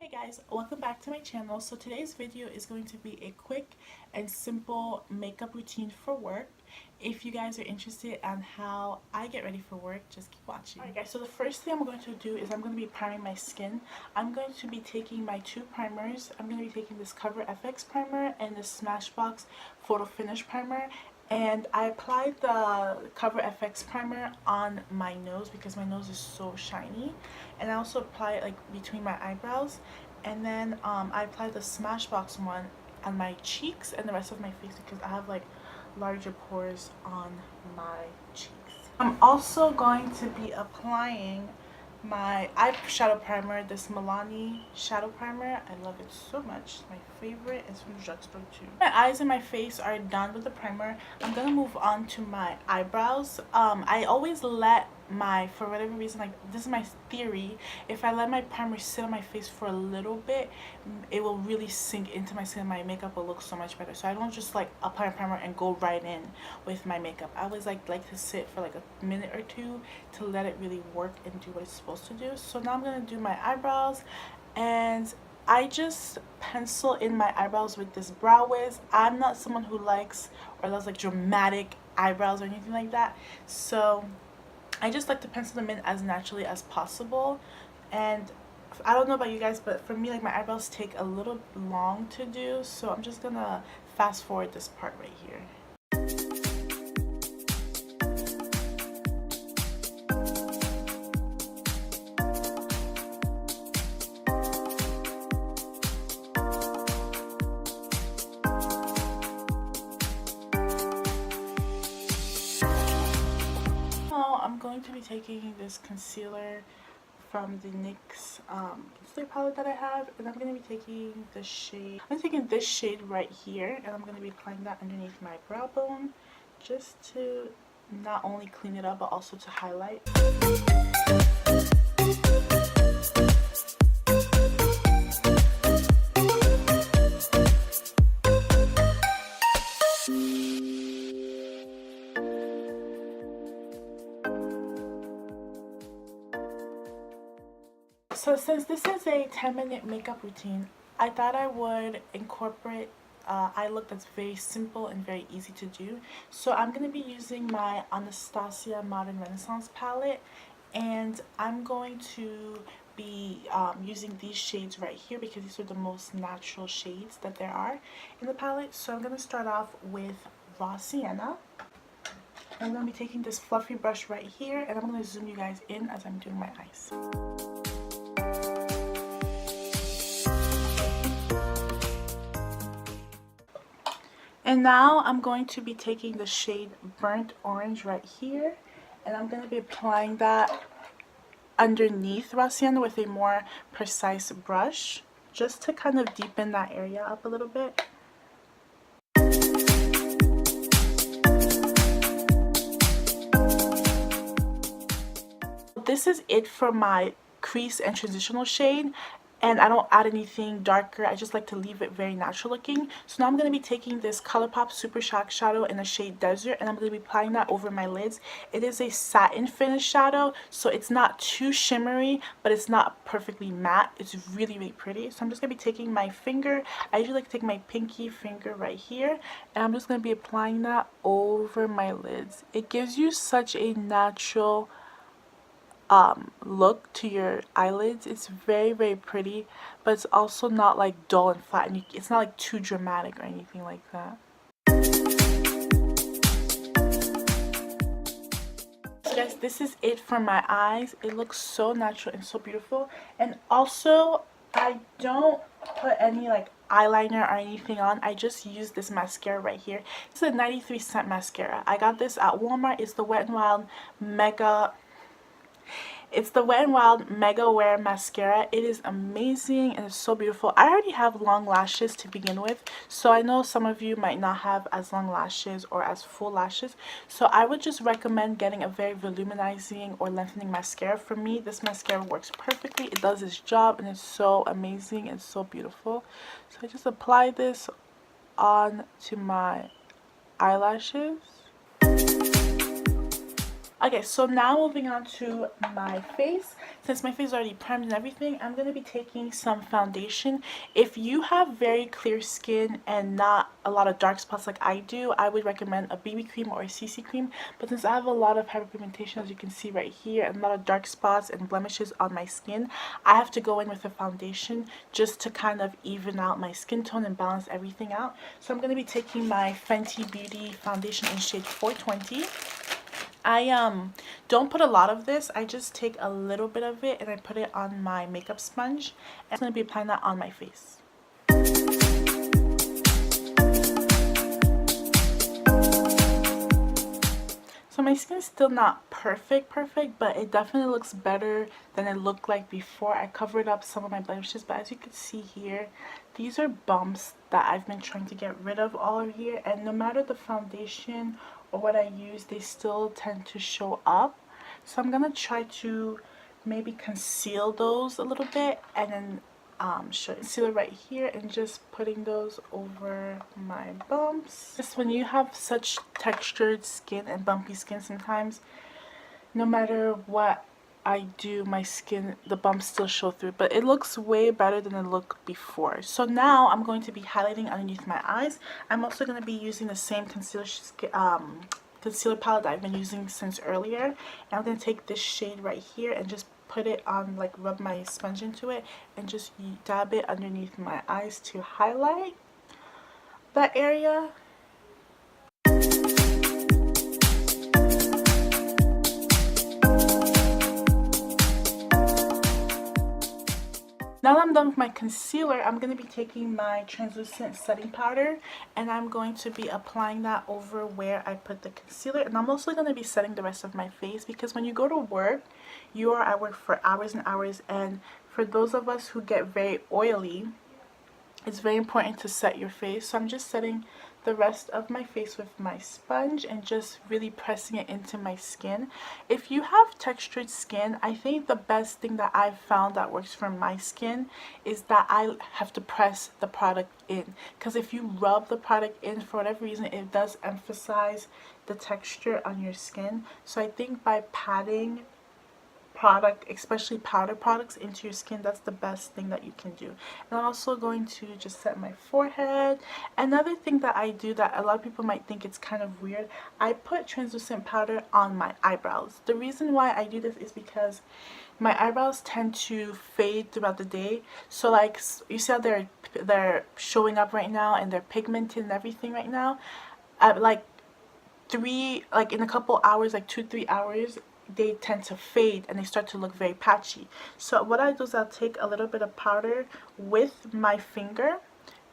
Hey guys, welcome back to my channel. So today's video is going to be a quick and simple makeup routine for work. If you guys are interested on how I get ready for work, just keep watching. Alright guys, so the first thing I'm going to do is I'm going to be priming my skin. I'm going to be taking my two primers. I'm going to be taking this Cover FX primer and this Smashbox Photo Finish primer. And I applied the Cover FX primer on my nose because my nose is so shiny. And I also apply it like between my eyebrows. And then I applied the Smashbox one on my cheeks and the rest of my face because I have like larger pores on my cheeks. I'm also going to be applying my eyeshadow primer, this Milani shadow primer. I love it so much. My favorite is from the drugstore too. My eyes and my face are done with the primer. I'm gonna move on to my eyebrows. I always let for whatever reason, like this is my theory, if I let my primer sit on my face for a little bit, it will really sink into my skin and my makeup will look so much better. So I don't just like apply a primer and go right in with my makeup. I always like to sit for like a minute or two to let it really work and do what it's supposed to do. So now I'm gonna do my eyebrows, and I just pencil in my eyebrows with this Brow Wiz. I'm not someone who likes or loves like dramatic eyebrows or anything like that, so I just like to pencil them in as naturally as possible. And I don't know about you guys, but for me, like my eyebrows take a little long to do, so I'm just gonna fast forward this part right here. I'm going to be taking this concealer from the NYX concealer palette that I have, and I'm going to be taking the shade, this shade right here, and I'm going to be applying that underneath my brow bone just to not only clean it up but also to highlight. So since this is a 10-minute makeup routine, I thought I would incorporate eye look that's very simple and very easy to do. So I'm going to be using my Anastasia Modern Renaissance palette, and I'm going to be using these shades right here because these are the most natural shades that there are in the palette. So I'm going to start off with Raw Sienna. I'm going to be taking this fluffy brush right here, and I'm going to zoom you guys in as I'm doing my eyes. And now I'm going to be taking the shade Burnt Orange right here, and I'm going to be applying that underneath Raw Sienna with a more precise brush, just to kind of deepen that area up a little bit. This is it for my crease and transitional shade, and I don't add anything darker. I just like to leave it very natural looking. So now I'm going to be taking this Colourpop Super Shock shadow in the shade Desert, and I'm going to be applying that over my lids. It is a satin finish shadow, so it's not too shimmery, but it's not perfectly matte. It's really, really pretty. So I'm just going to be taking my finger. I usually like to take my pinky finger right here, and I'm just going to be applying that over my lids. It gives you such a natural look to your eyelids. It's very, very pretty, but it's also not like dull and flat, and it's not like too dramatic or anything like that. So guys, this is it for my eyes. It looks so natural and so beautiful. And also, I don't put any like eyeliner or anything on. I just use this mascara right here. This is a 93-cent mascara. I got this at Walmart. It's the Wet n Wild Mega Wear Mascara. It is amazing and it's so beautiful. I already have long lashes to begin with, so I know some of you might not have as long lashes or as full lashes, so I would just recommend getting a very voluminizing or lengthening mascara. For me, this mascara works perfectly. It does its job and it's so amazing and so beautiful. So I just apply this on to my eyelashes. Okay, so now moving on to my face. Since my face is already primed and everything, I'm going to be taking some foundation. If you have very clear skin and not a lot of dark spots like I do, I would recommend a BB cream or a CC cream. But since I have a lot of hyperpigmentation, as you can see right here, and a lot of dark spots and blemishes on my skin, I have to go in with a foundation just to kind of even out my skin tone and balance everything out. So I'm going to be taking my Fenty Beauty foundation in shade 420. I don't put a lot of this. I just take a little bit of it and I put it on my makeup sponge. And I'm going to be applying that on my face. So my skin is still not perfect, but it definitely looks better than it looked like before. I covered up some of my blemishes, but as you can see here, these are bumps that I've been trying to get rid of all over here. And no matter the foundation or what I use, they still tend to show up. So I'm gonna try to maybe conceal those a little bit and then concealer right here and just putting those over my bumps. Just when you have such textured skin and bumpy skin, sometimes no matter what I do, my skin, the bumps still show through, but it looks way better than it looked before. So now I'm going to be highlighting underneath my eyes. I'm also going to be using the same concealer palette that I've been using since earlier, and I'm going to take this shade right here and just put it on, like rub my sponge into it and just dab it underneath my eyes to highlight that area. Now that I'm done with my concealer, I'm going to be taking my translucent setting powder and I'm going to be applying that over where I put the concealer. And I'm mostly going to be setting the rest of my face because when you go to work, you are at work for hours and hours, and for those of us who get very oily, it's very important to set your face. So I'm just setting the rest of my face with my sponge and just really pressing it into my skin. If you have textured skin, I think the best thing that I've found that works for my skin is that I have to press the product in, because if you rub the product in, for whatever reason, it does emphasize the texture on your skin. So I think by patting product, especially powder products, into your skin, that's the best thing that you can do. And I'm also going to just set my forehead. Another thing that I do that a lot of people might think it's kind of weird, I put translucent powder on my eyebrows. The reason why I do this is because my eyebrows tend to fade throughout the day. So like you see how they're showing up right now and they're pigmented and everything right now. Like in a couple hours, like 2-3 hours, they tend to fade and they start to look very patchy. So what I do is I'll take a little bit of powder with my finger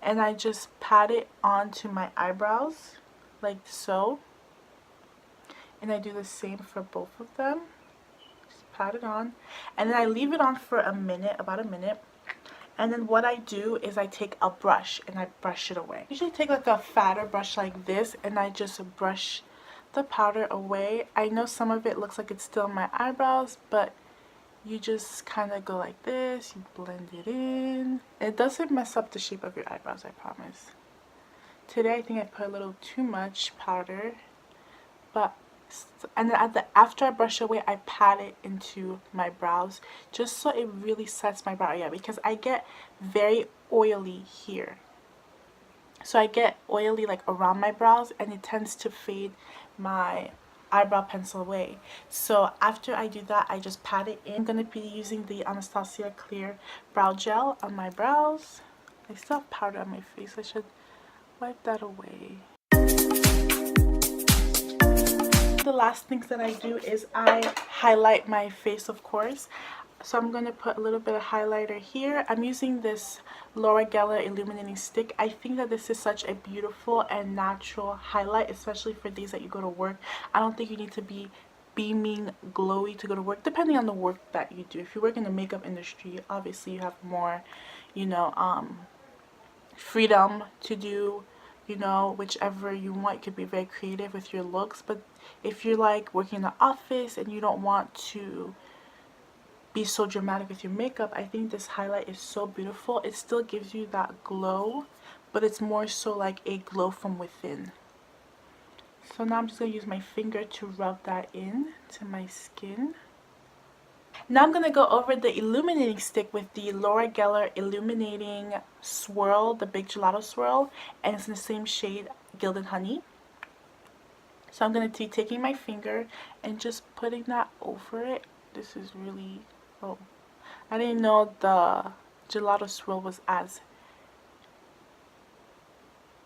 and I just pat it onto my eyebrows like so, and I do the same for both of them. Just pat it on and then I leave it on for a minute, about a minute. And then what I do is I take a brush and I brush it away. I usually take like a fatter brush like this and I just brush the powder away. I know some of it looks like it's still in my eyebrows, but you just kind of go like this, you blend it in. It doesn't mess up the shape of your eyebrows, I promise. Today I think I put a little too much powder, but and then after I brush away, I pat it into my brows just so it really sets my brow area, because I get very oily here. So I get oily like around my brows and it tends to fade my eyebrow pencil away. So after I do that, I just pat it in. I'm going to be using the Anastasia clear brow gel on my brows. I still have powder on my face. I should wipe that away. The last things that I do is I highlight my face, of course. So I'm going to put a little bit of highlighter here. I'm using this Gellar Illuminating stick. I think that this is such a beautiful and natural highlight, especially for days that you go to work. I don't think you need to be beaming glowy to go to work, depending on the work that you do. If you work in the makeup industry, obviously you have more, freedom to do, whichever you want. You could be very creative with your looks. But if you're like working in the office and you don't want to be so dramatic with your makeup, I think this highlight is so beautiful. It still gives you that glow, but it's more so like a glow from within. So now I'm just going to use my finger to rub that in to my skin. Now I'm going to go over the illuminating stick with the Gellar Illuminating Swirl, the big gelato swirl, and it's in the same shade, Gilded Honey. So I'm going to be taking my finger and just putting that over it. This is really, oh, I didn't know the gelato swirl was as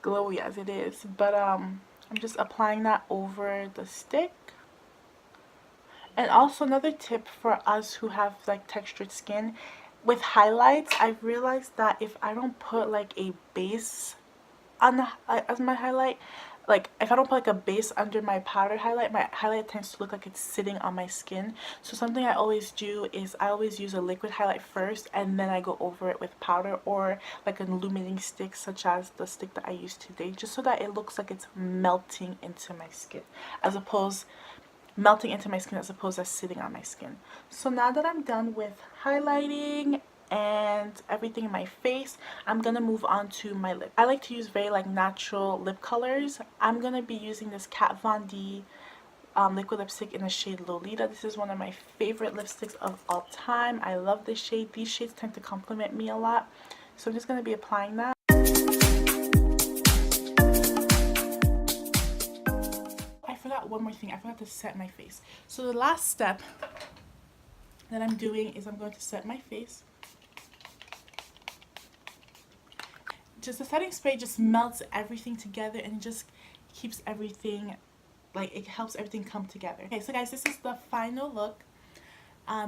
glowy as it is, but I'm just applying that over the stick. And also another tip for us who have like textured skin, with highlights, I've realized that if I don't put like a base on the, as my highlight, like if I don't put like a base under my powder highlight, my highlight tends to look like it's sitting on my skin. So something I always do is I always use a liquid highlight first, and then I go over it with powder or like an illuminating stick such as the stick that I used today, just so that it looks like it's melting into my skin as opposed as sitting on my skin. So now that I'm done with highlighting and everything in my face, I'm gonna move on to my lip. I like to use very like natural lip colors. I'm gonna be using this Kat Von D liquid lipstick in the shade Lolita. This is one of my favorite lipsticks of all time. I love this shade. These shades tend to compliment me a lot, so I'm just gonna be applying that. One more thing, I forgot to set my face. So the last step that I'm doing is I'm going to set my face. Just the setting spray just melts everything together and just keeps everything, like it helps everything come together. Okay, so guys, this is the final look.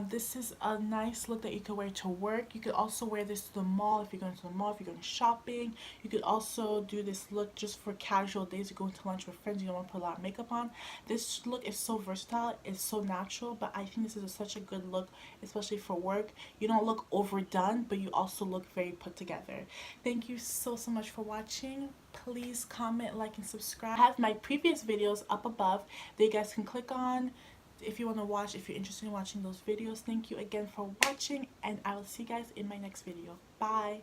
This is a nice look that you could wear to work. You could also wear this to the mall if you're going to the mall, if you're going shopping. You could also do this look just for casual days. You're going to lunch with friends, you don't want to put a lot of makeup on. This look is so versatile, it's so natural, but I think this is such a good look, especially for work. You don't look overdone, but you also look very put together. Thank you so much for watching. Please comment, like, and subscribe. I have my previous videos up above that you guys can click on if you want to watch, if you're interested in watching those videos. Thank you again for watching, and I will see you guys in my next video. Bye.